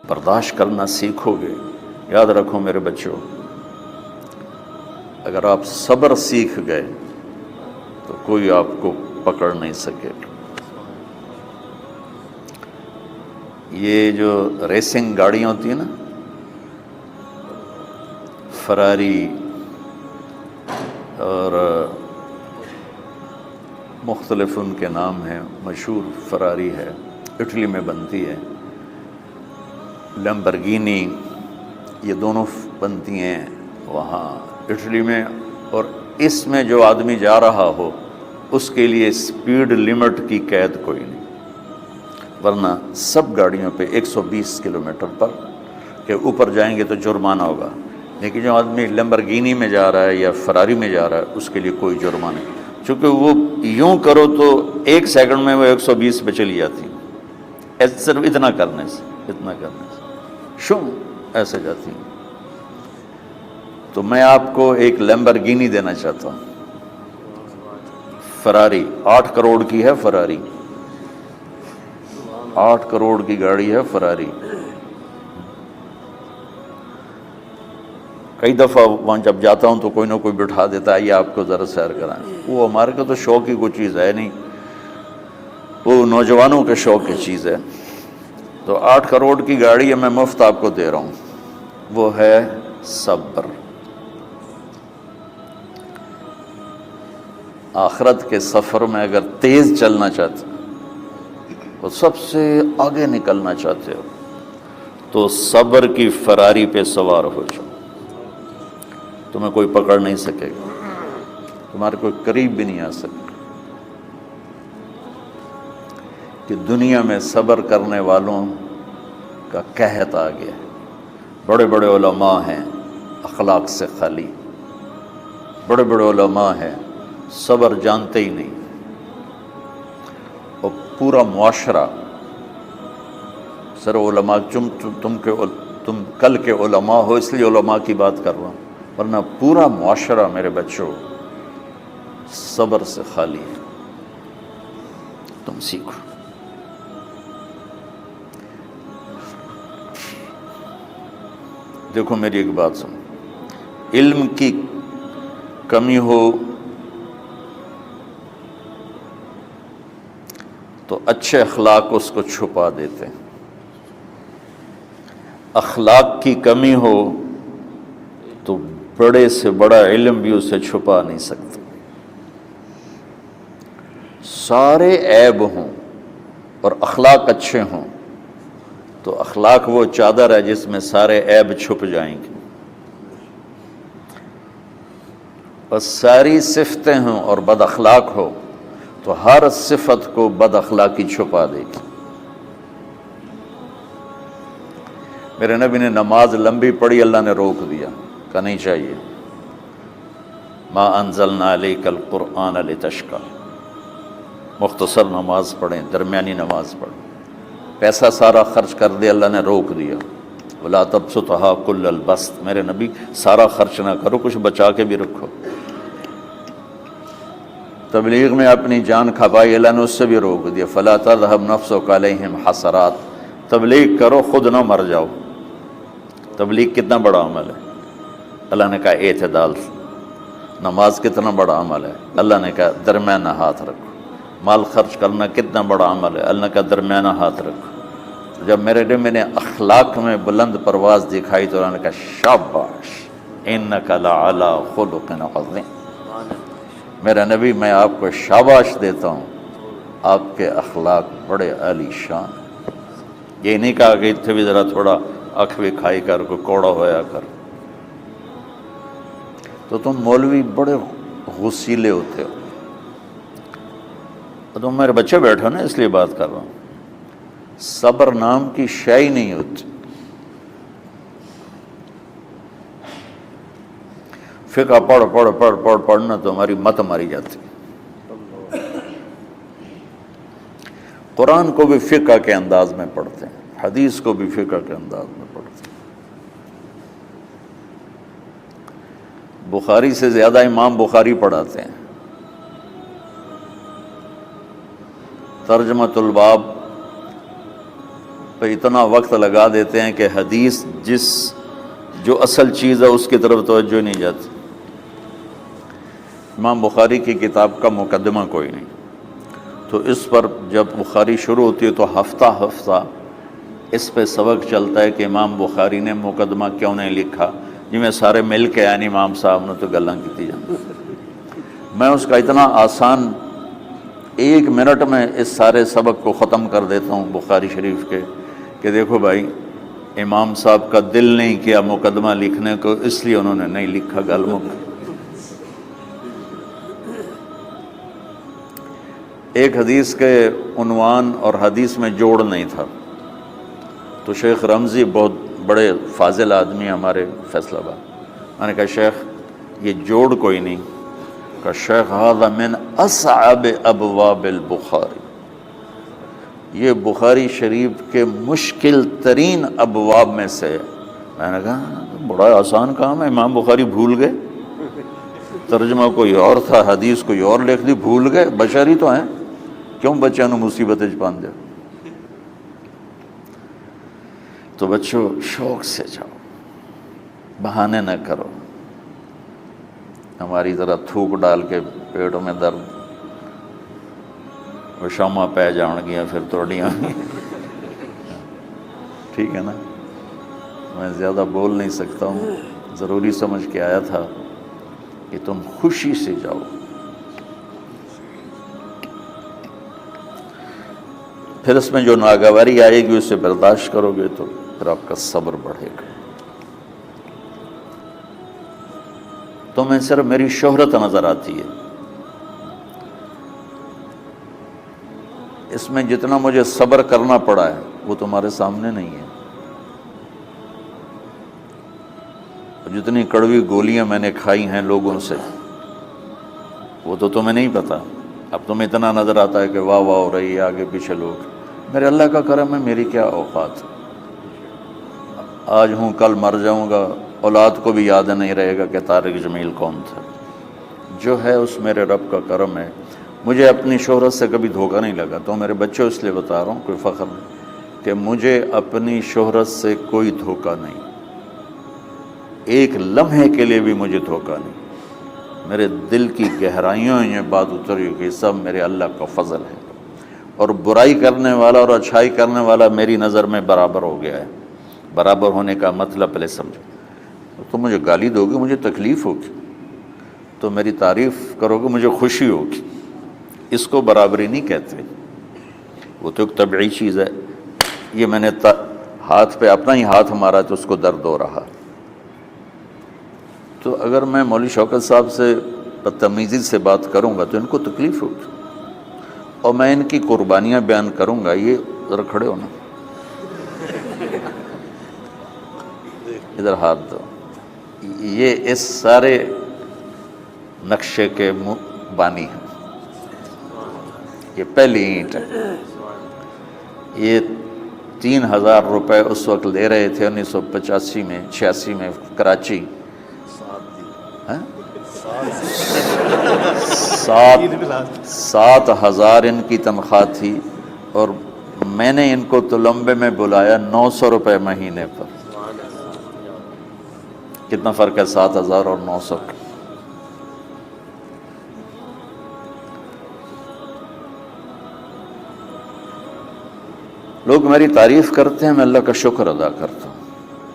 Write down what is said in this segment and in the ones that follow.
برداشت کرنا سیکھو گے. یاد رکھو میرے بچوں، اگر آپ صبر سیکھ گئے تو کوئی آپ کو پکڑ نہیں سکے. یہ جو ریسنگ گاڑیاں ہوتی ہیں نا، فراری اور مختلف ان کے نام ہیں، مشہور فراری ہے، اٹلی میں بنتی ہے. لیمبرگینی، یہ دونوں بنتی ہیں وہاں اٹلی میں. اور اس میں جو آدمی جا رہا ہو اس کے لیے سپیڈ لمٹ کی قید کوئی نہیں، ورنہ سب گاڑیوں پہ 120 کلومیٹر پر کے اوپر جائیں گے تو جرمانہ ہوگا. لیکن جو آدمی لیمبرگینی میں جا رہا ہے یا فراری میں جا رہا ہے اس کے لیے کوئی جرمانہ نہیں، چونکہ وہ یوں کرو تو 1 سیکنڈ میں وہ 120 پہ چلی جاتی ہے، صرف اتنا کرنے سے شو ایسے جاتی ہیں. تو میں آپ کو ایک لیمبرگینی دینا چاہتا ہوں، فراری 8 کروڑ کی ہے. فراری 8 کروڑ کی گاڑی ہے فراری. کئی دفعہ وہاں جب جاتا ہوں تو کوئی نہ کوئی بٹھا دیتا ہے، یہ آپ کو ذرا سیر کرائیں. وہ ہمارے کو تو شوق کی کوئی چیز ہے نہیں، وہ نوجوانوں کے شوق کی چیز ہے. تو 8 کروڑ کی گاڑی ہے، میں مفت آپ کو دے رہا ہوں. وہ ہے صبر. آخرت کے سفر میں اگر تیز چلنا چاہتے اور سب سے آگے نکلنا چاہتے ہو تو صبر کی فراری پہ سوار ہو جاؤ. تمہیں کوئی پکڑ نہیں سکے گا، تمہارے کوئی قریب بھی نہیں آ سکے. کہ دنیا میں صبر کرنے والوں کا قحط آ گیا. بڑے بڑے علماء ہیں اخلاق سے خالی، بڑے بڑے علماء ہیں صبر جانتے ہی نہیں. اور پورا معاشرہ سر علماء، تم کل کے علماء ہو اس لیے علماء کی بات کر رہا ہوں، ورنہ پورا معاشرہ میرے بچوں صبر سے خالی ہے. تم سیکھو. دیکھو میری ایک بات سنو، علم کی کمی ہو تو اچھے اخلاق اس کو چھپا دیتے ہیں. اخلاق کی کمی ہو تو بڑے سے بڑا علم بھی اسے چھپا نہیں سکتا. سارے عیب ہوں اور اخلاق اچھے ہوں تو اخلاق وہ چادر ہے جس میں سارے عیب چھپ جائیں گے. اور ساری صفتیں ہوں اور بد اخلاق ہو تو ہر صفت کو بد اخلاقی چھپا دے گی. میرے نبی نے نماز لمبی پڑھی، اللہ نے روک دیا، کہا نہیں چاہیے. ما انزلنا علیک القرآن لتشقی، مختصر نماز پڑھیں، درمیانی نماز پڑھیں. پیسہ سارا خرچ کر دیا، اللہ نے روک دیا. ولا تبسطھا کل البسط، میرے نبی سارا خرچ نہ کرو، کچھ بچا کے بھی رکھو. تبلیغ میں اپنی جان کھپائی، اللہ نے اس سے بھی روک دیا. فلا تذهب نفسک علیہم حسرات، تبلیغ کرو خود نہ مر جاؤ. تبلیغ کتنا بڑا عمل ہے، اللہ نے کہا اعتدال. نماز کتنا بڑا عمل ہے، اللہ نے کہا درمیانہ ہاتھ رکھو. مال خرچ کرنا کتنا بڑا عمل ہے، اللہ کا درمیانہ ہاتھ رکھو. جب میرے نبی میں نے اخلاق میں بلند پرواز دکھائی تو اللہ نے کہا شاباش انک لعلی خلق عظیم. میرا نبی میں آپ کو شاباش دیتا ہوں، آپ کے اخلاق بڑے عالی شان. یہ نہیں کہا کہ اتنے بھی ذرا تھوڑا اکھ بھی کھائی کر کو کوڑا ہویا کر. تو تم مولوی بڑے غسیلے ہوتے ہو. تم میرے بچے بیٹھو نا، اس لیے بات کر رہا ہوں. صبر نام کی شے ہی نہیں ہوتی. فقہ پڑھنا تو ہماری مت ماری جاتی. قرآن کو بھی فقہ کے انداز میں پڑھتے ہیں، حدیث کو بھی فقہ کے انداز میں پڑھتے ہیں. بخاری سے زیادہ امام بخاری پڑھاتے ہیں. ترجمۃ الباب پہ اتنا وقت لگا دیتے ہیں کہ حدیث جو اصل چیز ہے اس کی طرف توجہ نہیں جاتی۔ امام بخاری کی کتاب کا مقدمہ کوئی نہیں، تو اس پر جب بخاری شروع ہوتی ہے تو ہفتہ ہفتہ اس پہ سبق چلتا ہے کہ امام بخاری نے مقدمہ کیوں نہیں لکھا، جی میں سارے مل کے یعنی امام صاحب نے تو گلاں کی جان۔ میں اس کا اتنا آسان 1 منٹ میں اس سارے سبق کو ختم کر دیتا ہوں بخاری شریف کے، کہ دیکھو بھائی امام صاحب کا دل نہیں کیا مقدمہ لکھنے کو، اس لیے انہوں نے نہیں لکھا۔ گلموں ایک حدیث کے عنوان اور حدیث میں جوڑ نہیں تھا، تو شیخ رمزی بہت بڑے فاضل آدمی ہمارے فیصل آباد، میں نے کہا شیخ یہ جوڑ کوئی نہیں، کہا شیخ ھذا من اصعب ابواب البخاری، یہ بخاری شریف کے مشکل ترین ابواب میں سے ہے۔ میں نے کہا بڑا آسان کام ہے، امام بخاری بھول گئے، ترجمہ کوئی اور تھا، حدیث کوئی اور لکھ دی، بھول گئے، بشری تو ہیں، کیوں بچوں نے مصیبت پان دیا۔ تو بچوں شوق سے جاؤ، بہانے نہ کرو، ہماری ذرا تھوک ڈال کے پیٹوں میں درد، وہ شامہ پہ جان گیا پھر توڑیاں، ٹھیک ہے نا۔ میں زیادہ بول نہیں سکتا ہوں، ضروری سمجھ کے آیا تھا کہ تم خوشی سے جاؤ۔ پھر اس میں جو ناگواری آئے گی اسے برداشت کرو گے تو پھر آپ کا صبر بڑھے گا۔ تمہیں صرف میری شہرت نظر آتی ہے، اس میں جتنا مجھے صبر کرنا پڑا ہے وہ تمہارے سامنے نہیں ہے، جتنی کڑوی گولیاں میں نے کھائی ہیں لوگوں سے وہ تو تمہیں نہیں پتا۔ اب تمہیں اتنا نظر آتا ہے کہ واہ واہ ہو رہی ہے آگے پیچھے لوگ، میرے اللہ کا کرم ہے، میری کیا اوقات، آج ہوں کل مر جاؤں گا، اولاد کو بھی یاد نہیں رہے گا کہ طارق جمیل کون تھا۔ جو ہے اس میرے رب کا کرم ہے، مجھے اپنی شہرت سے کبھی دھوکہ نہیں لگا۔ تو میرے بچوں اس لیے بتا رہا ہوں، کوئی فخر نہیں، کہ مجھے اپنی شہرت سے کوئی دھوکہ نہیں، ایک لمحے کے لیے بھی مجھے دھوکہ نہیں۔ میرے دل کی گہرائیوں یہ بات اتری کہ سب میرے اللہ کا فضل ہے، اور برائی کرنے والا اور اچھائی کرنے والا میری نظر میں برابر ہو گیا ہے۔ برابر ہونے کا مطلب پہلے سمجھو، تو مجھے گالی دو گے مجھے تکلیف ہوگی، تو میری تعریف کرو گے مجھے خوشی ہوگی، اس کو برابری نہیں کہتے، وہ تو ایک طبعی چیز ہے۔ یہ میں نے ہاتھ پہ اپنا ہی ہاتھ مارا تو اس کو درد ہو رہا، تو اگر میں مولوی شوکت صاحب سے بدتمیزی سے بات کروں گا تو ان کو تکلیف ہوگی، اور میں ان کی قربانیاں بیان کروں گا۔ یہ ذرا کھڑے ہونا، ادھر ہاتھ دو، یہ اس سارے نقشے کے بانی ہیں، یہ پہلی اینٹ ہے۔ یہ 3000 روپے اس وقت لے رہے تھے 1985 میں 86 میں کراچی، 7,000 ان کی تنخواہ تھی، اور میں نے ان کو تلمبے میں بلایا 900 روپے مہینے پر۔ کتنا فرق ہے 7,000 اور 900 کا؟ لوگ میری تعریف کرتے ہیں، میں اللہ کا شکر ادا کرتا ہوں،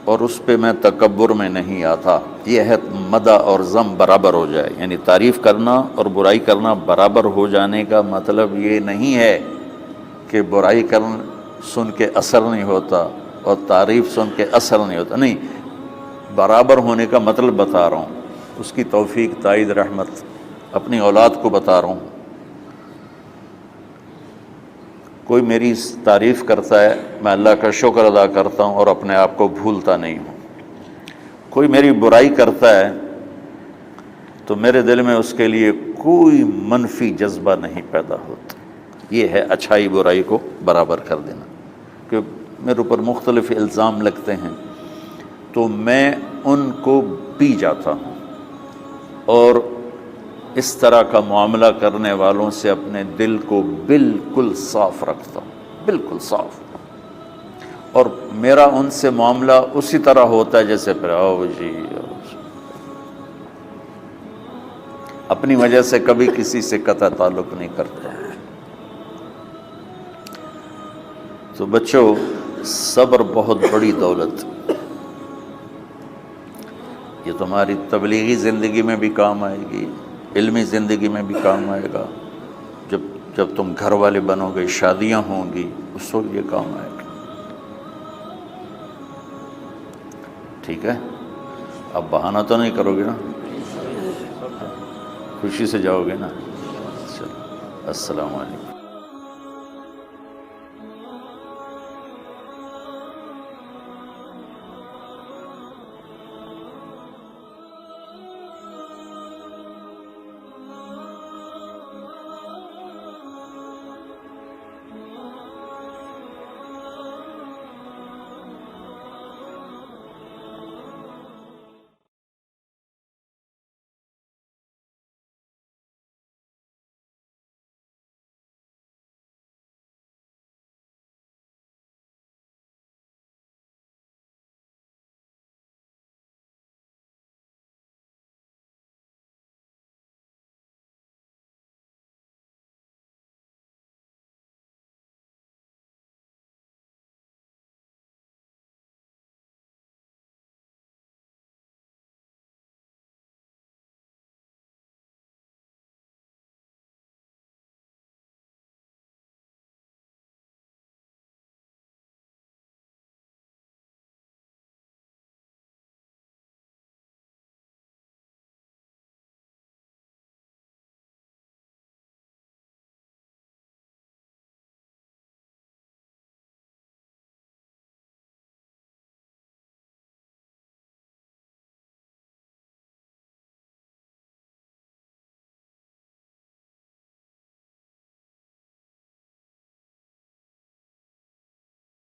اور اس پہ میں تکبر میں نہیں آتا۔ یہ ہے مدح اور ذم برابر ہو جائے، یعنی تعریف کرنا اور برائی کرنا برابر ہو جانے کا مطلب یہ نہیں ہے کہ برائی سن کے اثر نہیں ہوتا اور تعریف سن کے اثر نہیں ہوتا، نہیں، برابر ہونے کا مطلب بتا رہا ہوں، اس کی توفیق تائید رحمت اپنی اولاد کو بتا رہا ہوں۔ کوئی میری تعریف کرتا ہے میں اللہ کا شکر ادا کرتا ہوں اور اپنے آپ کو بھولتا نہیں ہوں، کوئی میری برائی کرتا ہے تو میرے دل میں اس کے لیے کوئی منفی جذبہ نہیں پیدا ہوتا۔ یہ ہے اچھائی برائی کو برابر کر دینا۔ کہ میرے اوپر مختلف الزام لگتے ہیں تو میں ان کو پی جاتا ہوں، اور اس طرح کا معاملہ کرنے والوں سے اپنے دل کو بالکل صاف رکھتا ہوں، بالکل صاف، اور میرا ان سے معاملہ اسی طرح ہوتا ہے جیسے پھر آؤ جی اپنی وجہ سے کبھی کسی سے قطع تعلق نہیں کرتا۔ تو بچوں، صبر بہت بڑی دولت، یہ تمہاری تبلیغی زندگی میں بھی کام آئے گی، علمی زندگی میں بھی کام آئے گا، جب تم گھر والے بنو گے، شادیاں ہوں گی، اس وقت یہ کام آئے گا۔ ٹھیک ہے، اب بہانہ تو نہیں کرو گے نا، خوشی سے جاؤ گے نا؟ چلو، السلام علیکم۔